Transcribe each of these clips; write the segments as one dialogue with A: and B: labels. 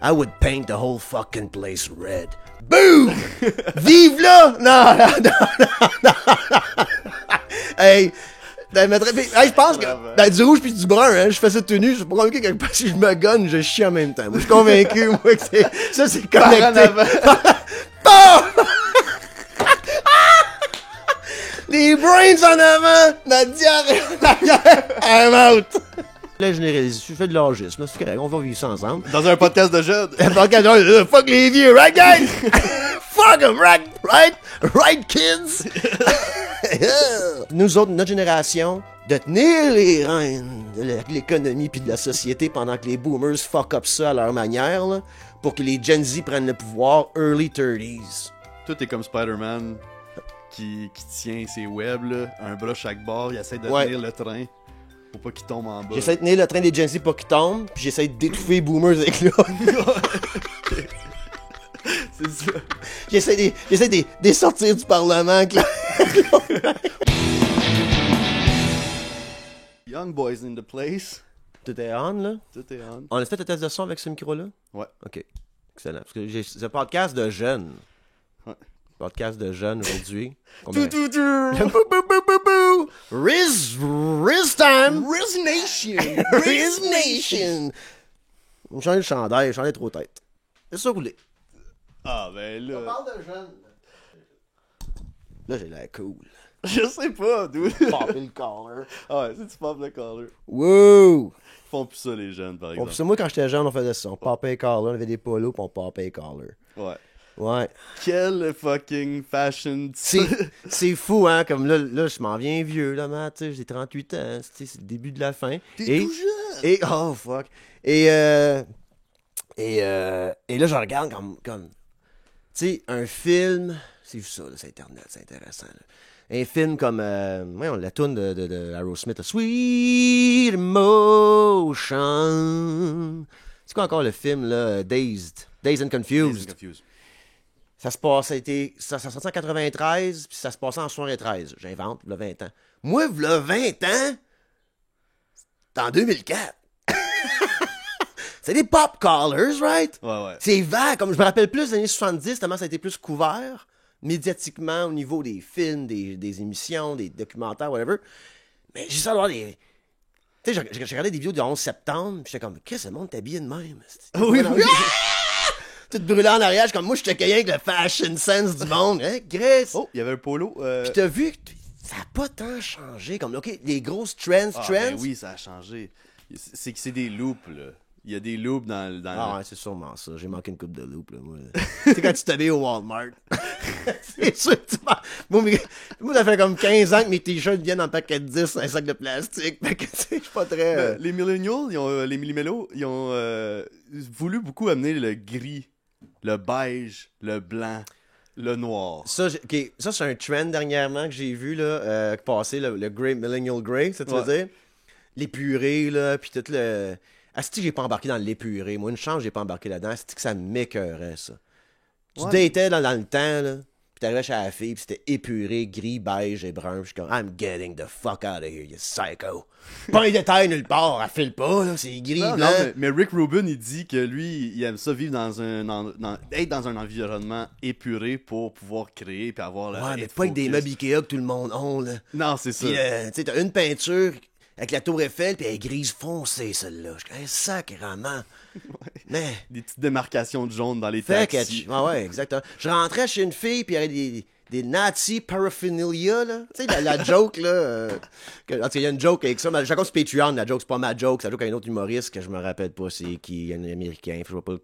A: I would paint the whole fucking place red. Boom! Vive là! Non! Hey! Je pense que du rouge puis du brun, hein, je fais ça tout nu, je suis pas convaincu que si je me gonne, je chie en même temps. Moi, je suis convaincu, moi, que ça c'est connecté. Les brains en avant, ma diarrhée en arrière, I'm out. Là, je fais de l'orgisme, c'est correct, on va vivre ça ensemble.
B: Dans un podcast de jeunes.
A: Un podcast de jeunes, fuck les vieux, right guys? Fuck them, right kids? Nous autres, notre génération, de tenir les rênes de l'économie puis de la société pendant que les boomers fuck up ça à leur manière, là, pour que les Gen Z prennent le pouvoir early 30s.
B: Tout est comme Spider-Man qui tient ses webs, là, un bras chaque bord, il essaie de
A: Ouais.
B: tenir le train pour pas qu'il tombe en bas.
A: J'essaie de tenir le train des Gen Z pour qu'ils tombent, puis j'essaie d'étouffer les boomers avec là.
B: C'est ça.
A: J'essaie de sortir du Parlement avec la...
B: Young boys in the place.
A: Tout est on, là?
B: Tout est on.
A: On a fait le test de son avec ce micro-là?
B: Ouais.
A: OK. Excellent. Parce que c'est un podcast de jeunes.
B: Ouais.
A: Podcast de jeunes aujourd'hui.
B: Tout.
A: Riz time!
B: Riz Nation.
A: Riz Nation! On change le chandail, trop tête. C'est ça que vous voulez.
B: Ah, ben là.
A: parle de jeunes. Là, j'ai l'air cool.
B: Je sais pas, d'où.
A: Popper le collar.
B: Ah ouais, si tu popes le collar.
A: Wouh!
B: Ils font plus ça, les jeunes, par
A: Bon,
B: exemple.
A: c'est moi, quand j'étais jeune, on faisait ça. On popait les collars, on avait des polos, puis on popait les collars.
B: Ouais.
A: Ouais.
B: Quel fucking fashion.
A: C'est fou, hein, comme là je m'en viens vieux, là, man, tu sais, j'ai 38 ans, hein, c'est le début de la fin.
B: T'es tout jeune.
A: Et, oh, fuck. Et là, je regarde comme tu sais, un film, c'est juste ça, là, c'est Internet, c'est intéressant, là. Un film comme, voyons, la toune de Aerosmith, là, Sweet Emotion. C'est quoi encore le film, là, Dazed and Confused. Ça se passe, ça sortait en 93, puis ça se passait en 73. J'invente, v'là 20 ans. Moi, v'là 20 ans, c'est en 2004. C'est des pop collars, right?
B: Ouais.
A: C'est vague, comme je me rappelle plus des années 70, tellement ça a été plus couvert, médiatiquement, au niveau des films, des émissions, des documentaires, whatever. Mais j'ai ça d'avoir des... Tu sais, j'ai regardé des vidéos du 11 septembre, puis j'étais comme, qu'est-ce que le monde t'habille de même?
B: Oui.
A: Tout brûlé en arrière, comme moi, je te cueillais avec le fashion sense du monde. Hein, Chris?
B: Oh, il y avait un polo.
A: Puis t'as vu que ça n'a pas tant changé. Comme, OK, les grosses trends.
B: Ben oui, ça a changé. C'est que c'est des loops, là. Il y a des loops dans
A: Ah ouais, c'est sûrement ça. J'ai manqué une coupe de loop, là, moi. Tu sais, quand tu t'habilles au Walmart. C'est sûr que tu m'as... Moi, ça fait comme 15 ans que mes t-shirts viennent en paquet de 10 dans un sac de plastique. Fait que, tu sais, je suis pas très...
B: Les millennials, les millimélos, ils ont voulu beaucoup amener le gris, le beige, le blanc, le noir.
A: Ça, ça c'est un trend dernièrement que j'ai vu, là, passer, le Grey, Millennial Grey, ça tu veux dire? L'épuré, là, puis tout le... Asti, j'ai pas embarqué dans l'épuré. Moi, une chance, j'ai pas embarqué là-dedans. Asti que ça m'écœurait, ça. Tu datais dans le temps, là, pis t'arrivais chez la fille, pis c'était épuré, gris, beige et brun. Pis je suis comme, I'm getting the fuck out of here, you psycho. Pas un détail nulle part, elle file pas, là, c'est gris, blanc.
B: Non, mais Rick Rubin, il dit que lui, il aime ça vivre être dans un environnement épuré pour pouvoir créer puis avoir le...
A: Ouais, mais pas avec des meubles Ikea que tout le monde a, là.
B: Non, c'est ça.
A: Pis, tu sais, t'as une peinture avec la tour Eiffel, pis elle est grise foncée, celle-là. Je suis sacrément. Mais...
B: Des petites démarcations de jaune dans les
A: Fait
B: taxis.
A: ouais, exactement. Je rentrais chez une fille, puis il y avait des Nazi paraphernalia, là. Tu sais, la joke, là. En tout cas, il y a une joke avec ça. Mais chaque fois, c'est Patreon, la joke, c'est pas ma joke. C'est la joke avec un autre humoriste que je me rappelle pas c'est qui, un américain. Je vois pas.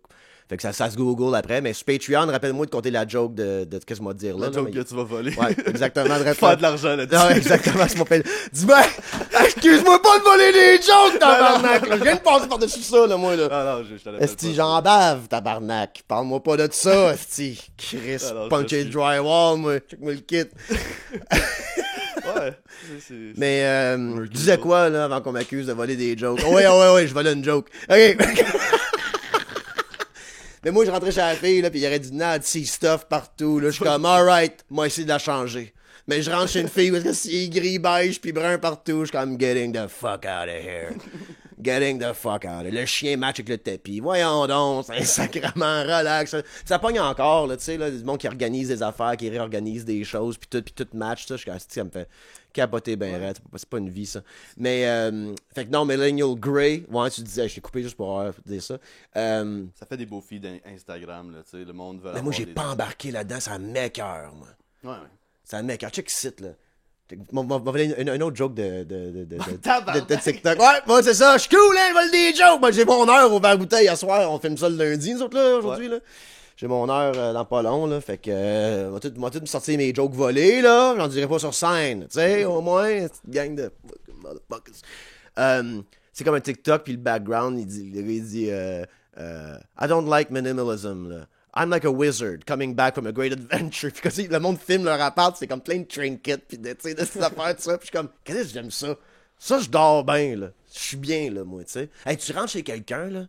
A: Fait que ça se Google après. Mais sur Patreon, rappelle-moi de compter la joke de qu'est-ce que je vais te dire là.
B: La joke que tu vas voler.
A: Ouais, exactement.
B: Faire de l'argent là-dessus.
A: Ouais, exactement. Je m'appelle. Dis-moi, excuse-moi pas de voler les jokes, tabarnak. Je viens de passer par-dessus ça, là, moi, là.
B: Non, je te l'appelle
A: Esti,
B: pas.
A: j'en bave, tabarnak. Parle-moi pas de ça, esti. Chris,
B: Alors,
A: puncher le drywall, moi. Check-moi le kit.
B: Ouais.
A: Mais, je disais quoi, là, avant qu'on m'accuse de voler des jokes? Ouais, je volais une joke. OK. Mais moi, je rentrais chez la fille, là, pis il y aurait du Nazi stuff partout, là. Je suis comme, alright, moi, essayer de la changer. Mais je rentre chez une fille, parce que c'est gris, beige, pis brun partout. Je suis comme, getting the fuck out of here. Getting the fuck out. Le chien match avec le tapis. Voyons donc, c'est sacrément relax. Ça pogne encore, là, tu sais, là, du monde qui organise des affaires, qui réorganise des choses, puis tout match, ça, ça me fait capoter ben raide. C'est pas une vie, ça. Mais, fait que non, Millennial Grey, ouais, tu disais, je t'ai coupé juste pour dire ça.
B: Ça fait des beaux feeds Instagram, là, tu sais, le monde veut
A: Mais moi, j'ai pas embarqué là-dedans, ça m'écoeure, moi.
B: Ouais.
A: Ça m'écoeure. Check site, là. On va voler un autre joke de TikTok. Ouais, moi c'est ça, je suis cool, hein, je vole des jokes. Moi, j'ai mon heure au verre bouteille à soir. On filme ça le lundi, nous autres, là, aujourd'hui, là. J'ai mon heure dans pas long, là. Fait que, moi, tout me sortir mes jokes volés, là. J'en dirai pas sur scène. Tu sais, au moins, cette gang de motherfuckers. C'est comme un TikTok, puis le background, il dit I don't like minimalism, là. I'm like a wizard coming back from a great adventure. Puis quand le monde filme leur appart, c'est comme plein de trinkets, puis de ces affaires, tout ça. Puis je suis comme, qu'est-ce que j'aime ça? Ça, je dors bien, là. Je suis bien, là, moi, tu sais. Hey, tu rentres chez quelqu'un, là.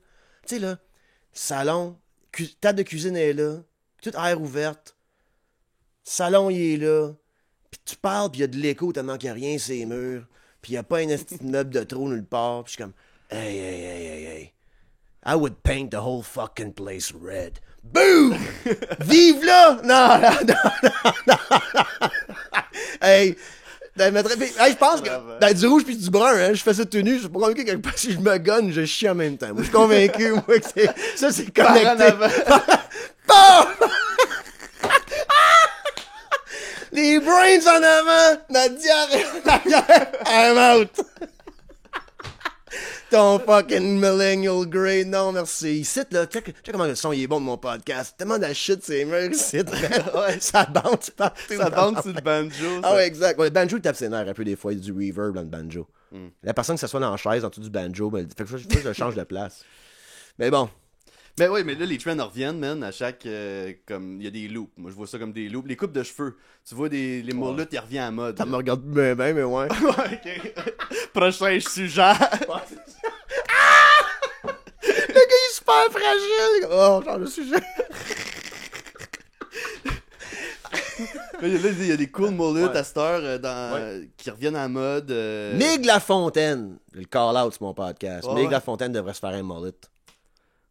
A: Tu sais, là, salon, table de cuisine est là, toute air ouverte. Salon, il est là. Puis tu parles, puis il y a de l'écho tellement qu'il n'y a rien sur les murs. Puis il n'y a pas un esti de meuble de trop nulle part. Puis je suis comme, hey. I would paint the whole fucking place red. Boom! Vive là! Non. Hey, je pense que dans du rouge puis du brun, hein, je fais ça tout nu, je suis pas convaincu que si je me gonne, je chie en même temps. Moi, je suis convaincu, moi, que c'est connecté. Bon! Les brains en avant, ma diarrhée en arrière, I'm out! Ton fucking Millennial Grey, non merci. Ici, là, check comment le son il est bon de mon podcast. Tellement de shit, c'est murs ici. Ouais, ça bounce partout.
B: Ça bounce sur le banjo.
A: Ah ouais, exact. Ouais, le banjo, il tape ses nerfs un peu des fois. Il y a du reverb dans le banjo. La personne qui s'assoit dans la chaise en dessous du banjo, ben, fait que je change de place. Mais bon.
B: Mais oui, mais là, les trends reviennent, man, à chaque... comme, il y a des loops. Moi, je vois ça comme des loops. Les coupes de cheveux. Tu vois, les mullet, ils reviennent à mode.
A: Ça me regarde bien, mais ouais.
B: Ouais, ok. Prochain sujet.
A: Le gars, il est super fragile. Oh, change de sujet.
B: Là, il y a des cool mullets à cette heure qui reviennent à mode.
A: Mig Lafontaine. Le call-out sur mon podcast.
B: Ouais,
A: Mig
B: ouais.
A: Lafontaine devrait se faire un mullet.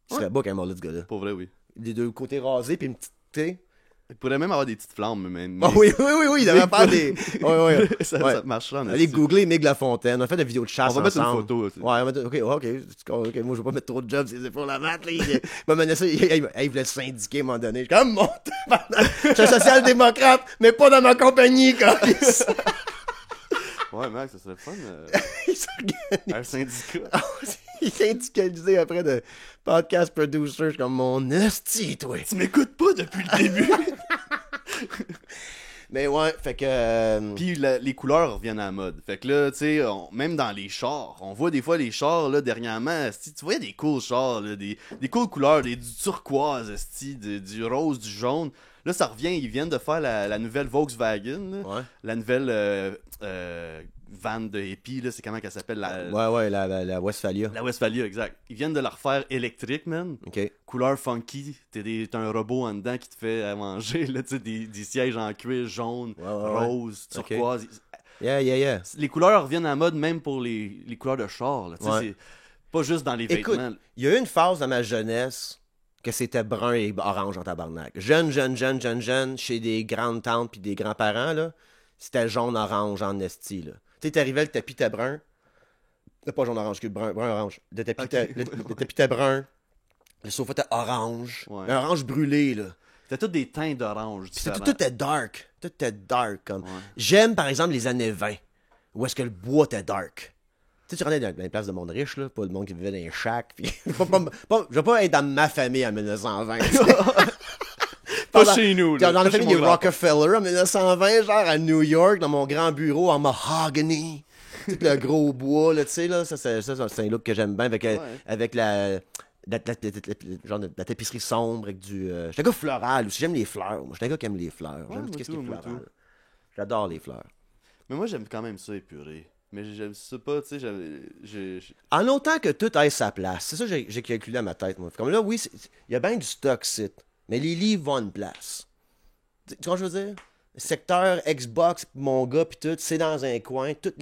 A: Ce serait beau qu'un mullet, ce gars-là.
B: Pour vrai, oui.
A: Les deux côtés rasés, puis une petite thé.
B: Il pourrait même avoir des petites flammes, mais...
A: Oh, oui, il devrait faire des... Ouais.
B: ça marchera.
A: Allez googler Mig Lafontaine. On fait des vidéos de chasse
B: On va mettre une
A: ensemble.
B: photo aussi.
A: Ouais, ok. Moi, je vais pas mettre trop de jobs, c'est pour la mat, là. Il m'a mené ça. Il voulait se syndiquer à un moment donné. Je suis comme, mon tabarnak. Je suis un social-démocrate, mais pas dans ma compagnie, quoi.
B: Ouais, Max, ça serait fun.
A: Il s'organise.
B: Un syndicat.
A: Il est syndicalisé après de podcast producer. Je suis comme, mon esti, toi.
B: Tu m'écoutes pas depuis le début.
A: Mais ouais, fait que...
B: Puis les couleurs reviennent à la mode. Fait que là, tu sais, même dans les chars, on voit des fois les chars, là, dernièrement, esti, tu vois, des cool chars, là, des cool couleurs, du turquoise, esti, du rose, du jaune. Là, ça revient, ils viennent de faire la nouvelle Volkswagen, là,
A: Ouais.
B: la nouvelle van de hippie, là, c'est comment qu'elle s'appelle?
A: La Westphalia.
B: La Westphalia, exact. Ils viennent de la refaire électrique, man.
A: OK.
B: Couleur funky, t'as un robot en dedans qui te fait à manger, là, tu sais, des sièges en cuir jaune,
A: Ouais.
B: rose, turquoise.
A: Yeah.
B: Les couleurs reviennent à la mode même pour les couleurs de char, là, tu sais,
A: Ouais.
B: c'est pas juste dans les
A: Écoute,
B: vêtements.
A: il y a eu une phase dans ma jeunesse que c'était brun et orange en tabarnak. Jeune, chez des grandes tantes puis des grands-parents, là, c'était jaune-orange en esti, là. Tu sais, t'arrivais, le tapis était brun. Pas jaune-orange, brun-orange. Le tapis était brun. Le sofa était orange.
B: Ouais.
A: Un orange brûlé, là.
B: C'était tous des teints d'orange
A: Puis
B: différents.
A: tout était dark. Tout était dark, comme.
B: Ouais.
A: J'aime, par exemple, les années 20, où est-ce que le bois était dark. Tu sais, tu renais dans les places de monde riche, là, pas le monde qui vivait dans les shacks. Puis... je vais pas être dans ma famille en 1920.
B: Pas chez nous, là.
A: Dans la
B: Pas chez
A: famille
B: mon
A: des Rockefeller en 1920, genre à New York, dans mon grand bureau en mahogany. Tout le gros bois, là, tu sais, là, ça c'est un look que j'aime bien avec la tapisserie sombre, avec du... Je suis un gars floral aussi, j'aime les fleurs. Moi, je suis un gars qui aime les fleurs. J'aime tout ce qui est floral. J'adore les fleurs.
B: Mais moi, j'aime quand même ça épuré. Mais j'aime ça pas, tu sais,
A: En autant que tout aille sa place. C'est ça que j'ai calculé à ma tête, moi. Comme là, oui, il y a bien du stock site, mais les livres vont à une place. Tu vois ce que je veux dire? secteur Xbox, mon gars, puis tout, c'est dans un coin, tout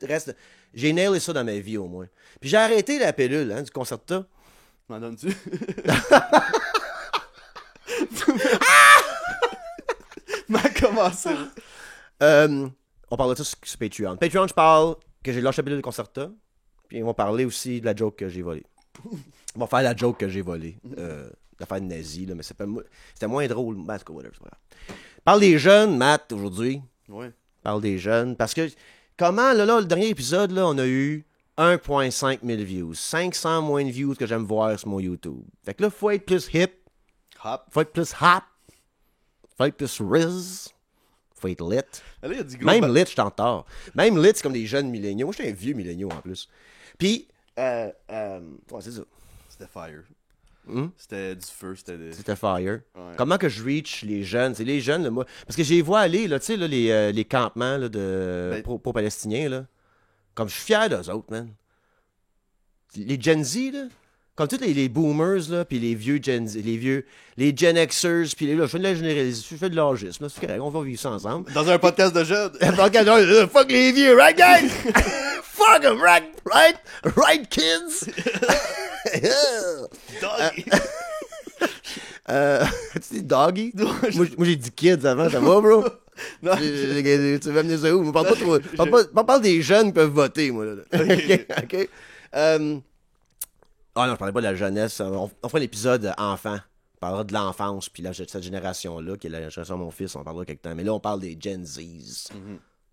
A: reste... J'ai nailé ça dans ma vie, au moins. Puis j'ai arrêté la pilule, du Concerta.
B: M'en donnes-tu? M'a commencé.
A: On parle de ça sur Patreon. Patreon, je parle que j'ai lâché la pilule de Concerta, puis on va parler aussi de la joke que j'ai volée. On va faire la joke que j'ai volée. L'affaire de nazi, là, mais c'était moins drôle. Ben, en tout cas, whatever, c'est pas grave. Parle des jeunes, Matt, aujourd'hui.
B: Ouais.
A: Parle des jeunes. Parce que, comment, là, le dernier épisode, là, on a eu 1,5 000 views. 500 moins de views que j'aime voir sur mon YouTube. Fait que là, faut être plus hip.
B: Hop.
A: Faut être plus hop. Faut être plus riz. Faut être lit.
B: Là, y a du gros
A: Même lit, je suis en retard. Même lit, c'est comme des jeunes milléniaux. Moi, j'étais un vieux milléniaux, en plus. Puis, ouais, c'est ça.
B: C'était fire.
A: Hmm?
B: C'était du feu,
A: C'était fire.
B: Ouais.
A: Comment que je reach les jeunes? C'est les jeunes, là, moi. Parce que je les vois aller, là, tu sais, là, les campements là,
B: Ben-
A: pro-palestiniens, là. Comme je suis fier d'eux autres, man. Les Gen Z, là. Comme tous les boomers, là, puis les vieux Gen Z, les Gen Xers, puis là, je fais de la généralisation, je fais de l'âgisme, là, c'est correct, on va vivre ça ensemble.
B: Dans un podcast de jeunes.
A: Fuck les vieux, right, guys? Fuck them, right? Right, kids?
B: Doggy.
A: Tu dis doggy? Moi, j'ai dit kids avant, ça va, bro?
B: Non,
A: Tu veux amener ça où? On parle pas trop. On parle des jeunes qui peuvent voter, moi, là. OK? Ah non, je parlais pas de la jeunesse. On fera l'épisode enfant. On parlera de l'enfance, puis cette génération-là, qui est la génération de mon fils, on parlera quelque temps. Mais là, on parle des Gen Zs.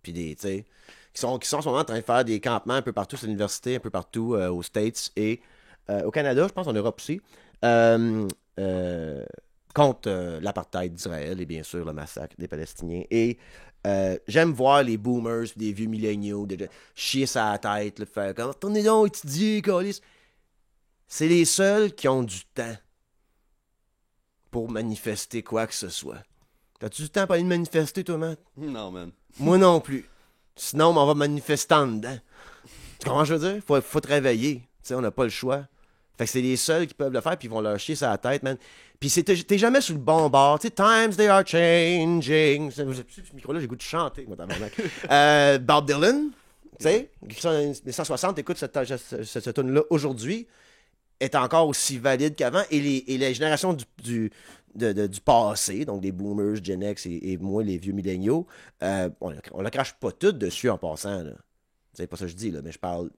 A: Puis des, tu sais, qui sont en ce moment en train de faire des campements un peu partout sur l'université, un peu partout aux States et au Canada, je pense en Europe aussi, contre l'apartheid d'Israël et bien sûr le massacre des Palestiniens. Et j'aime voir les boomers, des vieux milléniaux, chier sa tête, là, faire comme « Tournez donc, étudier, câlisse. » C'est les seuls qui ont du temps pour manifester quoi que ce soit. T'as-tu du temps pour aller manifester, toi, Matt?
B: non, man.
A: Moi non plus. Sinon, on va manifester en dedans. Tu comprends ce que je veux dire? Faut travailler. Tu sais, on n'a pas le choix. Fait que c'est les seuls qui peuvent le faire, puis ils vont leur chier sa tête, man. Puis t'es jamais sur le bon bord. Tu sais, times they are changing. Ce micro-là, j'ai goût de chanter, moi, Bob Dylan, tu sais, 1960, écoute cette tune-là aujourd'hui, est encore aussi valide qu'avant. Et les générations du passé, donc des boomers, Gen X et moi, les vieux milléniaux, on la crache pas toutes dessus en passant, là. C'est pas ça que je dis, là, mais je parle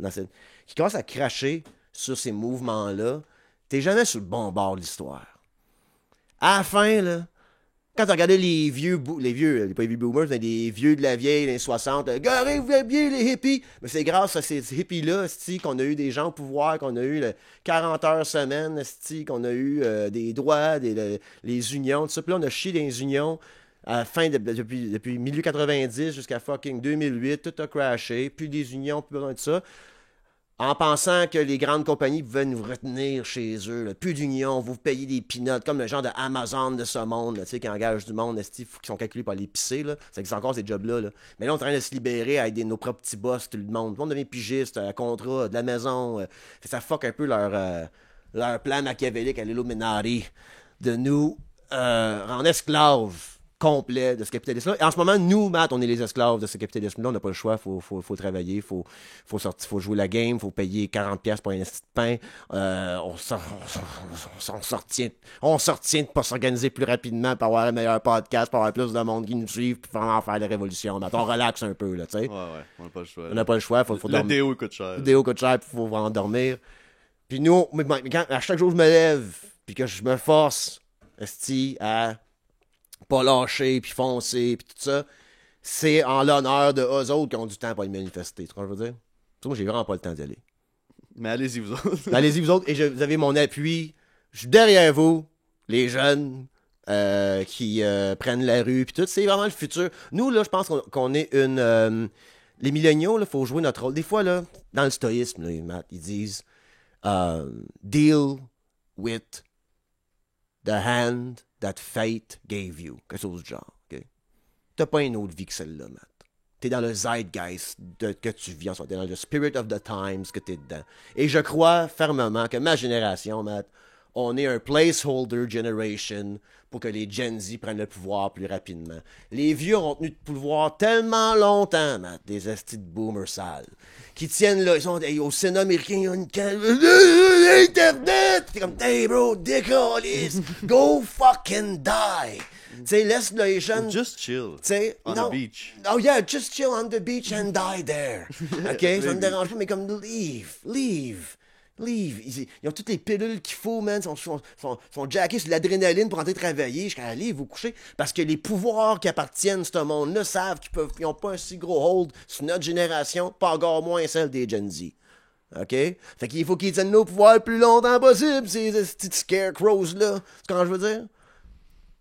A: qui commence à cracher sur ces mouvements-là. T'es jamais sur le bon bord de l'histoire. À la fin, là, quand tu regardais les vieux, pas les vieux boomers, mais les vieux de la vieille, les 60, garez vous bien les hippies. Mais c'est grâce à ces hippies-là, qu'on a eu des gens au pouvoir, qu'on a eu 40 heures semaine, qu'on a eu des droits, les unions, tout ça. Puis là, on a chié dans les unions à la fin, depuis milieu 90 jusqu'à fucking 2008, tout a crashé, plus des unions, plus besoin de ça. En pensant que les grandes compagnies pouvaient nous retenir chez eux. Là. Plus d'union, vous payez des peanuts, comme le genre de Amazon de ce monde, là, qui engage du monde, qui sont calculés par les pisser. Ça existe encore ces jobs-là. Là. Mais là, on est en train de se libérer avec nos propres petits boss, tout le monde. Tout le monde devient pigiste, contrat, de la maison. Ça fuck un peu leur plan machiavélique à l'Illuminati de nous rendre esclaves complet de ce capitalisme-là. Et en ce moment, nous, Matt, on est les esclaves de ce capitalisme-là. On n'a pas le choix. Faut travailler. Faut jouer la game. Faut payer 40$ pour un esti de pain. On sortient de pas s'organiser plus rapidement pour avoir un meilleur podcast, pour avoir plus de monde qui nous suivent, pour vraiment faire la révolution. Matt, on relaxe un peu, là, tu sais.
B: Ouais, on n'a pas le choix.
A: On n'a pas le choix. Faut
B: le déo coûte cher.
A: Le déo coûte cher, faut vraiment dormir. Puis nous, à chaque jour, je me lève, puis que je me force, esti, à pas lâcher, puis foncer, puis tout ça, c'est en l'honneur de eux autres qui ont du temps pour aller manifester. Tu vois ce que je veux dire? Moi, j'ai vraiment pas le temps d'y aller.
B: Mais allez-y, vous autres.
A: Allez-y, vous autres, et vous avez mon appui. Je suis derrière vous, les jeunes qui prennent la rue, puis tout. C'est vraiment le futur. Nous, là, je pense qu'on est une... les milléniaux, il faut jouer notre rôle. Des fois, là, dans le stoïsme, là, Matt, ils disent deal with the hand that fate gave you. Quelque chose du genre. Okay? T'as pas une autre vie que celle-là, Matt. T'es dans le zeitgeist que tu vis en ce moment. T'es dans le spirit of the times que t'es dedans. Et je crois fermement que ma génération, Matt, on est un placeholder generation pour que les Gen Z prennent le pouvoir plus rapidement. Les vieux ont tenu le pouvoir tellement longtemps, Matt, des estis de boomers sales, qui tiennent là, ils sont au Sénat américain, ils ont une Internet! T'es comme, hey bro, décalisse, go fucking die! Tu sais, laisse les jeunes...
B: Just chill. On the beach.
A: Oh yeah, just chill on the beach and die there. OK? Ça me dérange pas, mais comme, leave. Ils ont toutes les pilules qu'il faut, man. Ils sont jackés sur l'adrénaline pour entrer travailler. Je suis allez vous coucher. Parce que les pouvoirs qui appartiennent à ce monde-là savent qu'ils n'ont pas un si gros hold sur notre génération, pas encore moins celle des Gen Z. OK? Fait qu'il faut qu'ils tiennent nos pouvoirs le plus longtemps possible, ces petites scarecrows-là. C'est ce que je veux dire?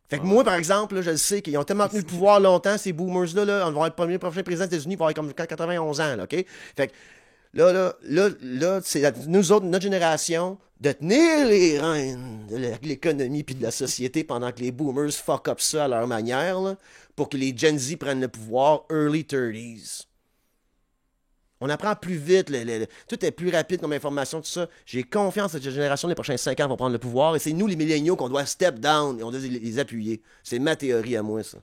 A: Fait que moi, par exemple, là, je le sais qu'ils ont tellement tenu le pouvoir longtemps, ces boomers-là, on va avoir le premier prochain président des États-Unis, il va avoir comme 91 ans, là, OK? Fait que là, c'est nous autres, notre génération, de tenir les rênes de l'économie puis de la société pendant que les boomers fuck up ça à leur manière, là, pour que les Gen Z prennent le pouvoir early 30s. On apprend plus vite, tout est plus rapide comme information, tout ça. J'ai confiance que cette génération, les prochains 5 ans, vont prendre le pouvoir, et c'est nous, les milléniaux, qu'on doit step down, et on doit les appuyer. C'est ma théorie à moi, ça.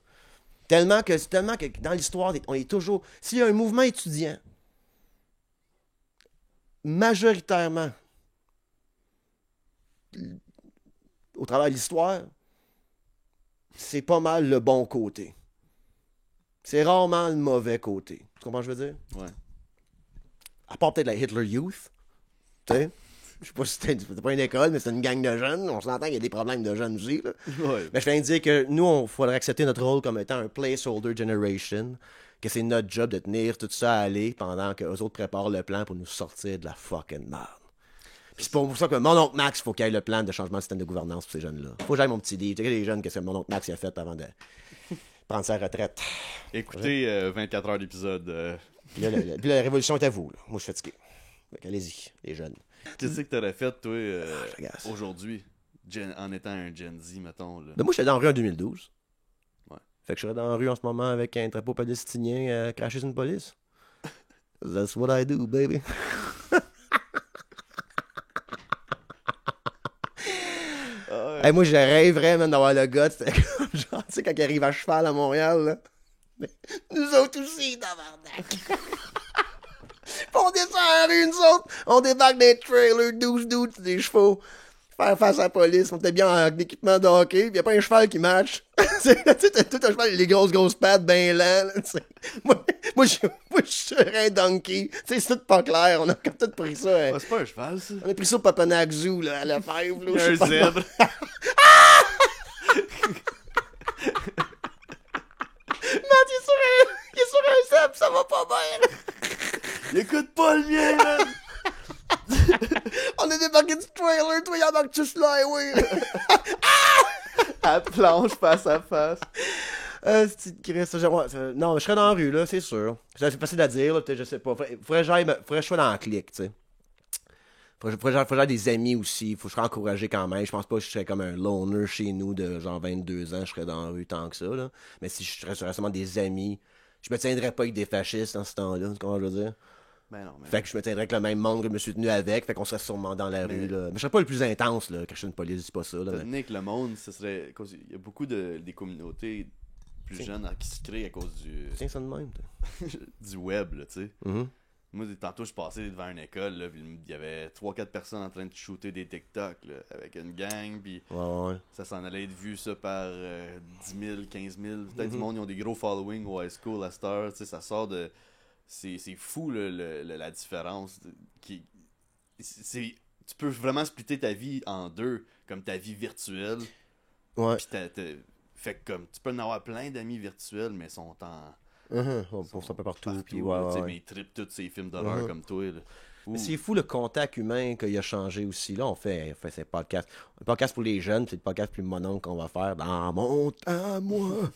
A: Tellement que dans l'histoire, on est toujours... S'il y a un mouvement étudiant, majoritairement, au travers de l'histoire, c'est pas mal le bon côté. C'est rarement le mauvais côté. Tu comprends ce que je veux dire?
B: Ouais.
A: À part peut-être la Hitler Youth. Tu sais? Je sais pas si c'était pas une école, mais c'est une gang de jeunes. On s'entend qu'il y a des problèmes de jeunes aussi. Là.
B: Ouais.
A: Mais je viens de dire que nous, il faudrait accepter notre rôle comme étant un placeholder generation. Que c'est notre job de tenir tout ça à aller pendant que les autres préparent le plan pour nous sortir de la fucking merde. Puis c'est pour ça que mon oncle Max, il faut qu'il y ait le plan de changement de système de gouvernance pour ces jeunes-là. Faut que j'aille mon petit livre. Tu sais, les jeunes que c'est mon oncle Max qui a fait avant de prendre sa retraite.
B: Écoutez 24 heures d'épisode.
A: Puis la révolution est à vous. Là. Moi, je suis fatigué. Donc, allez-y, les jeunes.
B: Qu'est-ce que t'aurais fait, toi, aujourd'hui, en étant un Gen Z, mettons? Là?
A: Ben, moi, j'étais dans la rue en 2012.
B: Ouais.
A: Fait que je serais dans la rue en ce moment avec un drapeau palestinien craché sur une police. That's what I do, baby. Hey, moi, je rêverais même d'avoir le gars. C'était comme genre, tu sais, quand il arrive à cheval à Montréal, là. Mais nous autres aussi, tabarnak. On descend à la rue, nous autres. On débarque des trailers 12 des chevaux. Faire face à la police. On était bien en équipement de hockey. Puis il n'y a pas un cheval qui match. Tu sais, tout un cheval, les grosses pattes bien lents. Moi, je serais un donkey. Tu sais, c'est tout pas clair. On a comme tout pris ça.
B: Ouais, c'est pas un cheval, ça.
A: On a pris ça au Papanak Zoo, là, à la fève.
B: Il y a un zèbre.
A: Non, il est sur un zèbre, ça va pas bien.
B: Il écoute pas le mien, man.
A: On est débarqué du trailer, toi, il embarque juste là, oui.
B: À la planche, face à face.
A: Non, mais je serais dans la rue, là, c'est sûr. C'est facile à dire, là, peut-être, je sais pas. Faudrait que je sois dans la clique, tu sais. Faudrait que j'aille des amis aussi. Faut que je sois encouragé quand même. Je pense pas que je serais comme un loner chez nous de genre 22 ans. Je serais dans la rue tant que ça, là. Mais si je serais récemment des amis, je me tiendrais pas avec des fascistes en ce temps-là. Tu comprends ce que je veux dire?
B: Ben non, mais...
A: Fait que je me tiendrais avec le même monde que je me suis tenu avec. Fait qu'on serait sûrement dans la rue, là. Mais je serais pas le plus intense, là. Cracher une police, c'est pas ça, là.
B: Mais... que le monde, ce serait... Il y a beaucoup des communautés plus jeunes qui se créent à cause du...
A: Tiens ça de même, toi.
B: du web, là, tu sais.
A: Mm-hmm.
B: Moi, tantôt, je passais devant une école, là, puis il y avait 3-4 personnes en train de shooter des TikTok, là, avec une gang, puis
A: ouais.
B: ça s'en allait être vu, ça, par 10 000, 15 000. Peut-être du monde, ils ont des gros following au high school à cette heure, tu sais, ça sort de... C'est fou, là, la différence. Tu peux vraiment splitter ta vie en deux, comme ta vie virtuelle.
A: Ouais.
B: Puis fait que comme, tu peux en avoir plein d'amis virtuels, mais sont en...
A: On un peu partout. Puis ouais.
B: Mais ils trippent tous ces films d'horreur comme toi. Là.
A: Mais c'est fou le contact humain qu'il a changé aussi. Là, on fait ces podcasts. Un podcast pour les jeunes, c'est le podcast plus mononcle qu'on va faire. Dans mon temps, moi.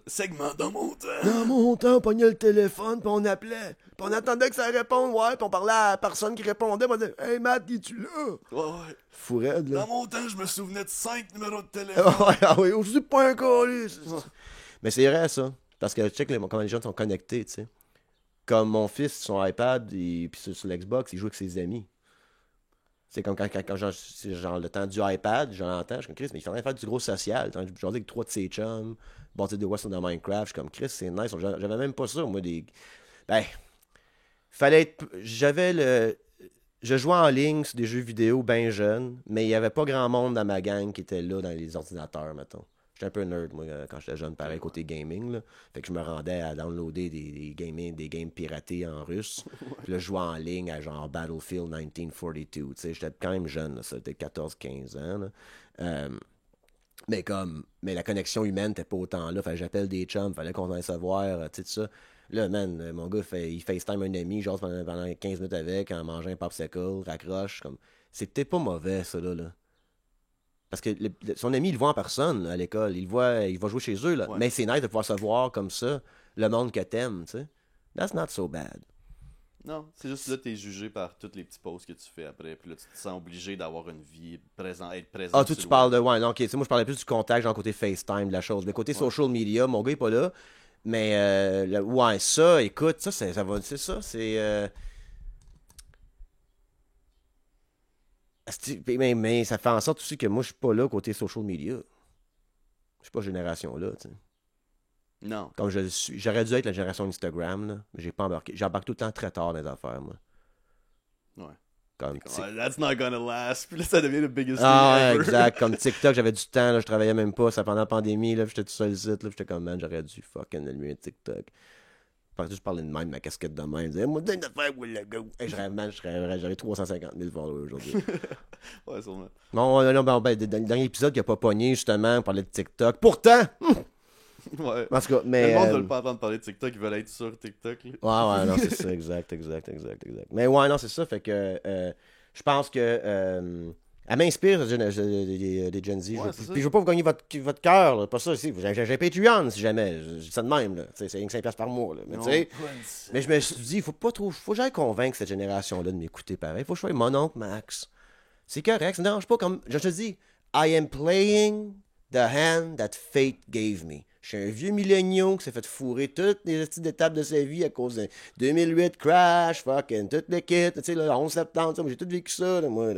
B: Segment dans mon temps.
A: Dans mon temps, on pognait le téléphone, puis on appelait. Puis on attendait que ça réponde, ouais. Puis on parlait à la personne qui répondait. On disait, hey Matt, es-tu là?
B: Ouais.
A: Fou raide, là.
B: Dans mon temps, je me souvenais de 5 numéros de téléphone.
A: Oui, aujourd'hui, pas un colis. Mais c'est vrai, ça. Parce que check comment les gens sont connectés, tu sais. Comme mon fils, son iPad, puis sur l'Xbox, il joue avec ses amis. C'est comme quand c'est genre le temps du iPad, je l'entends, je suis comme Chris, mais il fait rien faire du gros social. Genre avec 3 de ses chums, bâtir des West de Minecraft, je suis comme Chris, c'est nice. J'avais même pas ça, moi, des. Ben, fallait être. J'avais le. Je jouais en ligne sur des jeux vidéo bien jeunes, mais il n'y avait pas grand monde dans ma gang qui était là dans les ordinateurs, mettons. J'étais un peu nerd, moi, quand j'étais jeune, pareil, côté gaming, là. Fait que je me rendais à downloader des games piratés en russe. Puis là, je jouais en ligne à genre Battlefield 1942, tu sais. J'étais quand même jeune, là, ça, c'était 14-15 ans, là. Mais la connexion humaine n'était pas autant là. Fait que j'appelle des chums, fallait qu'on aille se voir, tu sais, tout ça. Là, man, mon gars, il FaceTime un ami, genre pendant 15 minutes avec, en mangeant un popsicle, raccroche. Comme. C'est peut-être pas mauvais, ça, là. Parce que son ami, il le voit en personne là, à l'école. Il va jouer chez eux, là.
B: Ouais.
A: Mais c'est nice de pouvoir se voir comme ça, le monde que t'aimes, tu sais. That's not so bad.
B: Non, c'est juste là, t'es jugé par tous les petits posts que tu fais après. Puis là, tu te sens obligé d'avoir une vie être présent.
A: Ah, toi, tu parles de. Ouais, non, ok. Tu sais, moi, je parlais plus du contact, genre côté FaceTime, de la chose. Mais côté social media, mon gars est pas là. Mais, ouais, ça, écoute, ça va. C'est ça, c'est. Mais ça fait en sorte aussi que moi, je suis pas là côté social media. Je suis pas génération là, tu sais.
B: Non.
A: Comme je le suis. J'aurais dû être la génération Instagram, là, mais j'ai pas embarqué. J'embarque tout le temps très tard dans les affaires, moi.
B: Ouais.
A: Comme,
B: That's not gonna last. Puis là, ça devient le biggest thing
A: ah ouais,
B: ever.
A: exact. Comme TikTok, j'avais du temps, là, je travaillais même pas. Ça pendant la pandémie, là, j'étais tout seul site, là, j'étais comme, man, j'aurais dû fucking allumer TikTok. Parce que je parlais de même, ma casquette de même. Je disais, moi, donne une affaire, will le go. Hey, j'avais 350 000 followers aujourd'hui.
B: Ouais, sûrement.
A: Ben, dans le dernier épisode qui a pas pogné, justement, on parlait de TikTok. Pourtant!
B: Ouais.
A: En tout cas, mais.
B: Le monde veut pas entendre parler de TikTok, ils veulent être sur TikTok. Là.
A: Ouais, non, c'est ça, exact. Mais ouais, non, c'est ça, fait que je pense que elle m'inspire, des Gen Z.
B: Ouais,
A: Puis je veux pas vous gagner votre cœur, là, pas ça aussi. J'ai Patreon, si jamais. Je dis ça de même, là. C'est 5$ par mois, là. Mais tu sais, mais je me suis dit, faut que j'aille convaincre cette génération-là de m'écouter pareil. Faut que je sois mon oncle Max. C'est correct, ça me dérange pas comme. Je te dis, I am playing the hand that fate gave me. Je suis un vieux milléniaux qui s'est fait fourrer toutes les petites étapes de sa vie à cause de 2008, crash, fucking, toutes les kits, tu sais, le 11 septembre, j'ai tout vécu ça, là, moi.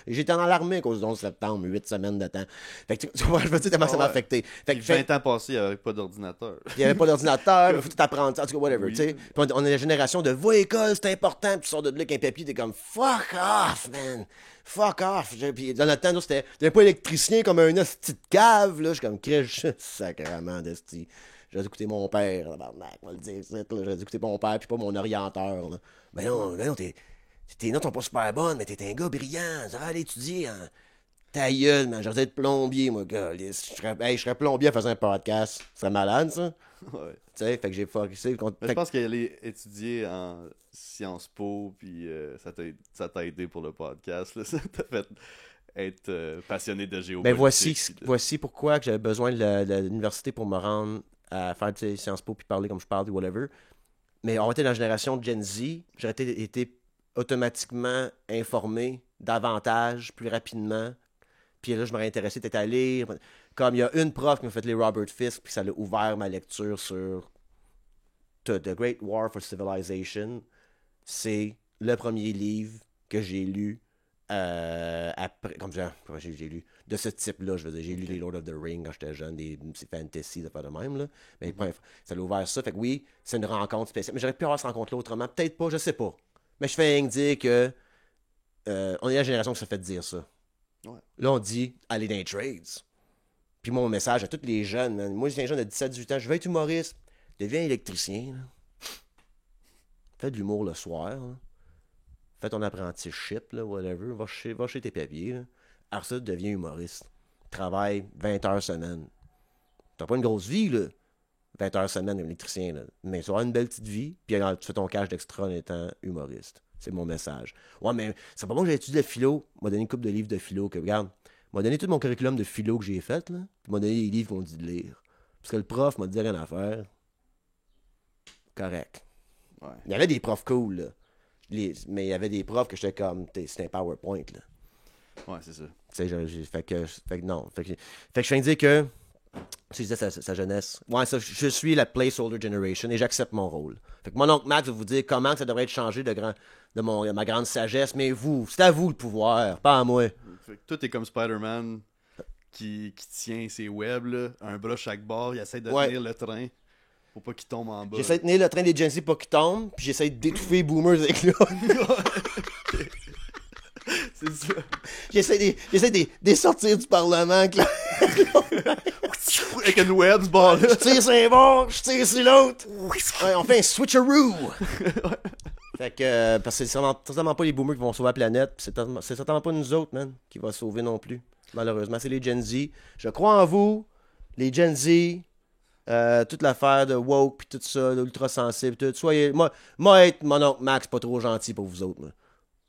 A: J'étais dans l'armée à cause du 11 septembre, 8 semaines de temps. Fait que tu vois, je veux dire comment ça m'a affecté. Fait que
B: 20 ans passés, il n'y avait pas d'ordinateur.
A: il n'y avait pas d'ordinateur, il faut tout apprendre, en tout cas, whatever,
B: Oui.
A: tu sais. Puis on est la génération de va à l'école, c'est important, puis tu sors de là avec un papier, t'es comme fuck off, man. Fuck off. Puis dans notre temps, nous, t'avais pas électricien comme un hostie de cave, là. Je suis comme crèche, sacrément d'esti. J'ai dû écouter mon père, tabarnak, on va le dire, j'ai dû écouter mon père, puis pas mon orienteur, là. Ben non, tes notes sont pas super bonnes, mais t'es un gars brillant, ça va aller étudier en. Ta gueule, man, j'aurais être plombier, moi, gars. Je serais plombier en faisant un podcast. Ce serait malade, ça.
B: Ouais.
A: Tu sais, fait que j'ai focusé.
B: Mais je pense qu'elle est étudiée en Sciences Po, puis ça t'a aidé pour le podcast. Là. Ça t'a fait être passionné de géopolitique.
A: Ben voici pourquoi que j'avais besoin de l'université pour me rendre à faire Sciences Po puis parler comme je parle, whatever. Mais on était dans la génération de Gen Z, j'aurais été automatiquement informé davantage, plus rapidement. Puis là, je m'aurais intéressé peut-être à lire. Comme il y a une prof qui m'a fait lire Robert Fisk, puis ça l'a ouvert ma lecture sur The Great War for Civilization. C'est le premier livre que j'ai lu après, comme j'ai lu de ce type-là, je veux dire, j'ai lu les Lord of the Rings quand j'étais jeune, des fantasy, ça fait de même, là. Mais bref, ça l'a ouvert ça. Fait que oui, c'est une rencontre spéciale. Mais j'aurais pu avoir cette rencontre-là autrement. Peut-être pas, je sais pas. Mais je fais rien que dire que on est la génération qui se fait dire ça.
B: Ouais.
A: Là, on dit aller dans les trades. Puis mon message à tous les jeunes, man. Moi, j'ai un jeune de 17-18 ans, je veux être humoriste. Deviens électricien. Là. Fais de l'humour le soir. Là. Fais ton apprenticeship, là, whatever. Va chez tes papiers. Là. Alors ça, deviens humoriste. Travaille 20 heures semaine. T'as pas une grosse vie, là. 20 heures semaine électricien, là. Mais tu auras une belle petite vie, puis tu fais ton cash d'extra en étant humoriste. C'est mon message. Ouais, mais c'est pas bon que j'ai étudié la philo. M'a donné une couple de livres de philo que, regarde, m'a donné tout mon curriculum de philo que j'ai fait, là. Puis m'a donné les livres qu'on dit de lire. Parce que le prof m'a dit rien à faire. Correct.
B: Ouais.
A: Il y avait des profs cool, là. Mais il y avait des profs que j'étais comme, c'était un PowerPoint, là.
B: Ouais, c'est ça.
A: Tu sais, fait que non. Fait que je viens de dire que Tu disais sa jeunesse. Ouais, ça, je suis la placeholder generation et j'accepte mon rôle. Fait que mon oncle Max va vous dire comment ça devrait être changé de ma grande sagesse, mais vous, c'est à vous le pouvoir, pas à moi.
B: Fait que toi, t'es comme Spider-Man qui tient ses webs, là, un bras chaque bord, il essaie de tenir le train pour pas qu'il tombe en bas.
A: J'essaie de tenir le train des Gen Z pour qu'il tombe, puis j'essaie d'étouffer les boomers avec là.
B: C'est ça.
A: J'essaie de sortir du Parlement.
B: Avec une web, ce bord-là.
A: Je tire sur un bord, je tire sur l'autre. Ouais, on fait un switcheroo. Fait que, parce que c'est certainement pas les boomers qui vont sauver la planète, pis c'est certainement pas nous autres, man, qui va sauver non plus. Malheureusement, c'est les Gen Z. Je crois en vous, les Gen Z, toute l'affaire de woke, pis tout ça, d'ultra sensible, tout. Soyez, moi être mon oncle Max, pas trop gentil pour vous autres, là.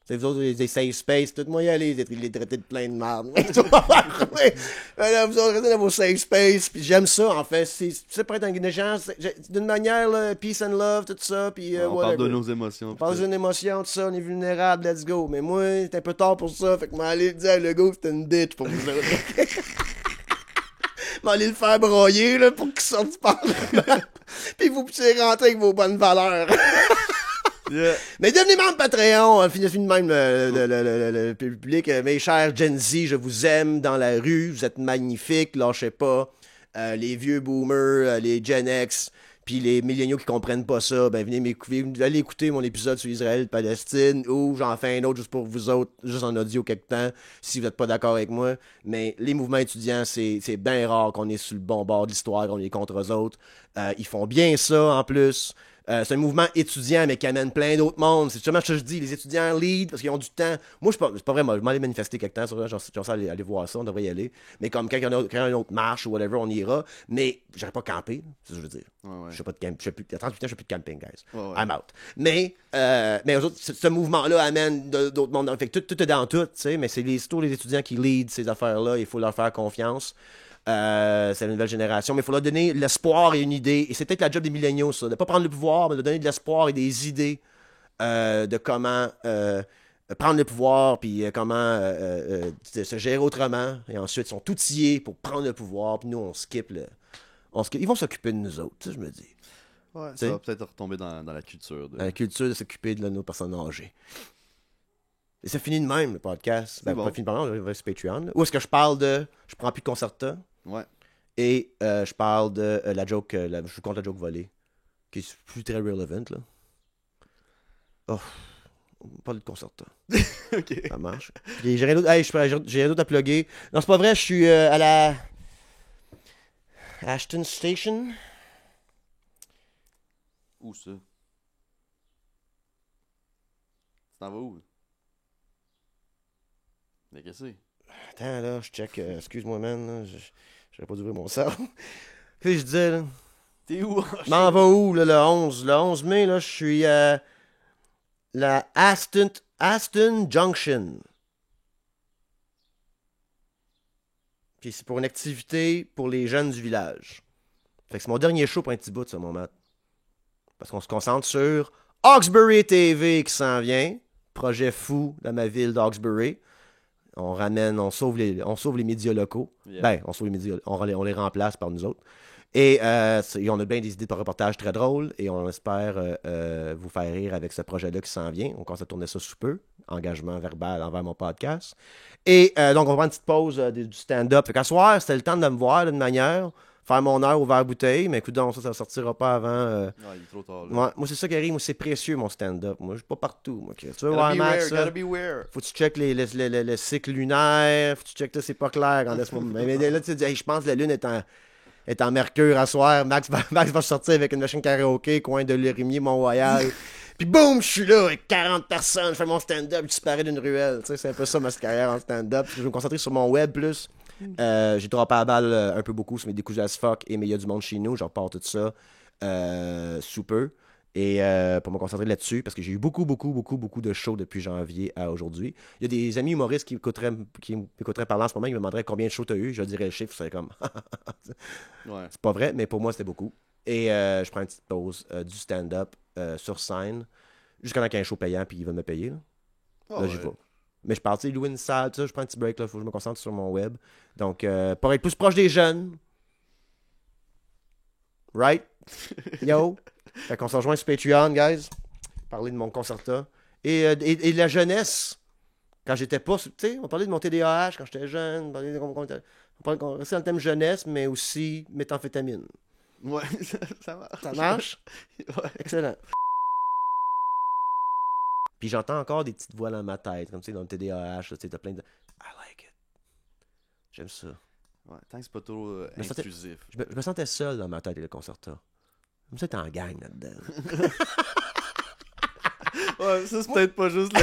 A: C'est vous autres, des safe space, tout moi y aller, les traiter de plein de merde. Vous autres, restez dans vos safe space, puis j'aime ça, en fait. C'est pas être un échange, d'une manière, là, peace and love, tout ça, puis
B: on parle de nos émotions.
A: On parle de nos émotions, tout ça, on est vulnérable, let's go. Mais moi, c'est un peu tard pour ça, fait que m'en aller dire, le gars, c'était une bitch pour vous autres. M'en aller le faire broyer, là, pour qu'il sorte du Parlement. Puis vous puissiez rentrer avec vos bonnes valeurs. Yeah. Mais devenez membre Patreon, finissez même le public. Mes chers Gen Z, je vous aime dans la rue, vous êtes magnifiques, lâchez pas. Les vieux boomers, les Gen X, puis les milléniaux qui comprennent pas ça, ben venez m'écouter, allez écouter mon épisode sur Israël-Palestine, ou j'en fais un autre juste pour vous autres, juste en audio quelque temps, si vous n'êtes pas d'accord avec moi. Mais les mouvements étudiants, c'est bien rare qu'on est sur le bon bord de l'histoire, qu'on est contre eux autres. Ils font bien ça en plus. C'est un mouvement étudiant, mais qui amène plein d'autres mondes. C'est justement ce que je dis. Les étudiants lead parce qu'ils ont du temps. Moi, c'est pas vrai. Moi, je m'en allais manifester quelque temps. J'en sais aller voir ça. On devrait y aller. Mais comme quand il y a une autre marche ou whatever, on ira. Mais j'aurais pas campé. C'est ce que je veux dire.
B: Ouais.
A: Je fais pas de camp. À 38 ans, je fais plus de camping, guys.
B: Ouais.
A: I'm out. Mais eux autres, ce mouvement-là amène d'autres mondes. Fait que tout est dans tout, tu sais. Mais c'est surtout les étudiants qui lead ces affaires-là. Il faut leur faire confiance. C'est la nouvelle génération, mais il faut leur donner l'espoir et une idée. Et c'est peut-être la job des milléniaux, ça. De ne pas prendre le pouvoir, mais de donner de l'espoir et des idées de comment prendre le pouvoir, puis comment se gérer autrement. Et ensuite, ils sont outillés pour prendre le pouvoir, puis nous, on skip. Ils vont s'occuper de nous autres, je me dis.
B: Ouais, ça va peut-être retomber dans la culture.
A: Dans la culture de s'occuper de nos personnes âgées. Et ça finit de même, le podcast. Ben, pas fini par là, on va sur Patreon. Où est-ce que je parle de... Je prends plus de Concerta.
B: Ouais.
A: Et je parle de la joke... je vous compte la joke volée. Qui est plus très relevant, là. Oh, on va parler de Concerta.
B: OK.
A: Ça marche. J'ai rien d'autre à plugger. Non, c'est pas vrai, je suis à la... Ashton Station.
B: Où ça? Tu t'en vas où? Mais qu'est-ce que c'est?
A: Attends, là, je check. Excuse-moi, man. J'aurais pas dû ouvrir mon cerveau. Qu'est-ce que je disais, là?
B: T'es où?
A: Je m'en vais où, là, le 11? Le 11 mai, là, je suis à la Aston Junction. Puis c'est pour une activité pour les jeunes du village. Fait que c'est mon dernier show pour un petit bout, ça, mon mat. Parce qu'on se concentre sur Hawkesbury TV qui s'en vient. Projet fou dans ma ville d'Hawkesbury. On sauve les médias locaux. Yeah. Ben, on sauve les médias, on les remplace par nous autres. Et on a bien des idées de reportages très drôles et on espère vous faire rire avec ce projet-là qui s'en vient. On commence à tourner ça sous peu. Engagement verbal envers mon podcast. Et donc, on va prendre une petite pause du stand-up. Fait qu'à soir, c'était le temps de me voir d'une manière, faire mon heure au verre-bouteille, mais écoute donc, ça sortira pas avant.
B: Non, il est trop tard. Là.
A: Moi, c'est ça qui arrive. Moi, c'est précieux, mon stand-up. Moi, je suis pas partout. Moi, tu veux voir Max?
B: Gotta be aware.
A: Faut que tu checkes le cycle lunaire. Faut que tu checkes ça, c'est pas clair quand laisse-moi. Mais là, tu dis, hey, je pense que la lune est en mercure à soir. Max va sortir avec une machine karaoké, coin de Lérimier, Mont-Royal. Puis boum, je suis là avec 40 personnes, je fais mon stand-up, je disparais d'une ruelle. Tu sais, c'est un peu ça ma carrière en stand-up. Je vais me concentrer sur mon web plus. J'ai droppé à la balle un peu beaucoup sur mes découches as fuck et mais il y a du monde chez nous. Je repars tout ça sous peu. Et pour me concentrer là-dessus, parce que j'ai eu beaucoup de shows depuis janvier à aujourd'hui. Il y a des amis humoristes qui m'écouteraient parler en ce moment, ils me demanderaient combien de shows tu as eu. Je dirais le chiffre, c'est comme...
B: Ouais.
A: C'est pas vrai, mais pour moi, c'était beaucoup. Et je prends une petite pause du stand-up sur scène, jusqu'à qu'il y ait un show payant, puis ils veulent me payer. Là, j'y vais. Mais je pars, tu sais, louer une salle, je prends un petit break, il faut que je me concentre sur mon web. Donc, pour être plus proche des jeunes, Right? Yo! Fait qu'on se rejoint sur Patreon, guys. Parler de mon concerta. Et de la jeunesse. Quand j'étais pas... Tu sais, on parlait de mon TDAH quand j'étais jeune. On parlait on restait dans le thème jeunesse, mais aussi méthamphétamine.
B: Ouais, ça marche.
A: Ça marche?
B: Ouais.
A: Excellent. Puis j'entends encore des petites voix dans ma tête, comme tu sais, dans le TDAH, tu sais, t'as plein de... I like it. J'aime ça.
B: Ouais, tant que c'est pas trop
A: me sentais-
B: intrusif.
A: Je me sentais seul dans ma tête et le concerta. Comme ça, t'es en gang là-dedans.
B: Ouais, ça c'est peut-être pas juste le